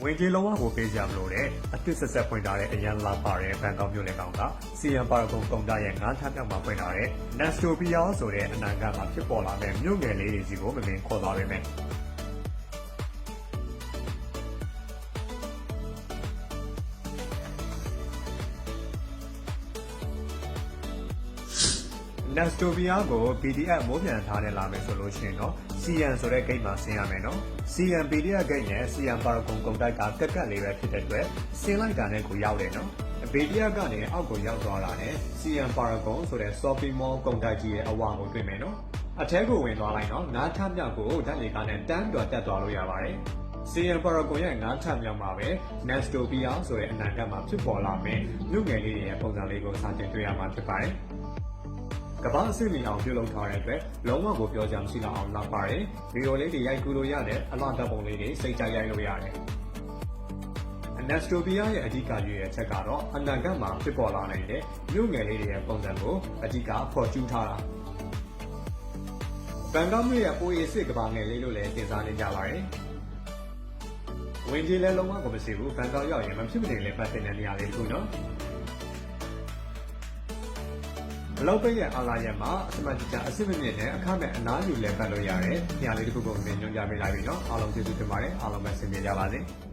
ဝင်ကြီးလုံးဝကိုပေးကြမလို့တဲ့အသစ်ဆက်ဆက်ဖွင့်ထားတဲ့အရန်လာပါတဲ့ဘန်ကောက်မြို့လေကောင်ကစီယံပါရဂုံကုန်တာရဲ့ငါးထပ်မြောက်မှာဖွင့်ထားတဲ့ Nestopia ဆိုတဲ့အနာဂတ်မှာဖြစ်ပေါ်လာတဲ့မြို့ငယ်လေးတွေစီကိုမမြင်ခေါ်သွားပေးမယ် Nestopia ကို PDF မိုးပြန်ထားနဲ့လာမယ်ဆိုလို့ရှိရင်တော့ CN ဆိုတဲ့ဂိတ်မှာဆင်းရမယ်နော် CN PDF ဂိတ်နဲ့ CN ပါရဂုံကုန်တိုက်ကကက်လေးပဲဖြစ်တဲ့အတွက်ဆင်းလိုက်တာနဲ့ကိုရောက်တယ်နော် PDF ကနေအောက်ကိုရောက်သွားတာနဲ့ CN ပါရဂုံဆိုတဲ့ shopping mall ကုန်တိုက်ကြီးရဲ့အဝါကိုတွေ့မယ်နော်အထဲကိုဝင်သွားလိုက်နော်ငါးထပ်မြောက်ကိုဓာတ်လေကားနဲ့တန်းတော်တက်သွားလို့ရပါတယ် CN ပါရဂုံရဲ့ငါးထပ်မြောက်မှာပဲ Nestopia ဆိုတဲ့အနာဂတ်မှာဖြစ်ပေါ်လာမယ့်မြို့ငယ်လေးတွေရဲ့ပုံစံလေးကိုစတင်တွေ့ရမှာဖြစ်ပါတယ်ကမ္ဘာအဆင့်မီအောင်ပြုလုပ်ထားတဲ့အတွက်လုံးဝကိုပြောကြမရှိတော့အောင်နောက်ပါတယ်ဗီဒီယိုလေးတွေရိုက်ကူးလို့ရတယ်အလှတပ်ပုံလေးတွေစိတ်ကြိုက်ရိုက်လို့ရတယ် Nestopia ရဲ့အဓိကရွေးရချက်ကတော့အနာဂတ်မှာဖြစ်ပေါ်လာနိုင်တဲ့မြို့ငယ်လေးတွေရဲ့ပုံစံကိုအဓိကဖော်ကျူးထားတာဘန်ကောက်မြို့ရဲ့ပိုအေစစ်ကမ္ဘာငယ်လေးလို့လည်းတင်စားနေကြပါတယ်ဝင်ကြီးလည်းလုံးဝကိုမရှိဘူးဘန်ကောက်ရောက်ရင်မဖြစ်မနေလည်းပတ်တဲ့နေရာလေးတစ်ခုနော်အလုပ်ပေးရဲ့အာလာရဲ့မှာအစမတကြအစစ်မမြင့်နဲ့အခမဲ့အနားယူလဲပတ်လို့ရတယ်။ညလေးတစ်ခုကိုမြင်ညွှန်ပြပေးလိုက်ပြီနော်။အားလုံးကျေးဇူးတင်ပါတယ်။အားလုံးပဲဆင်ပြေကြပါစေ။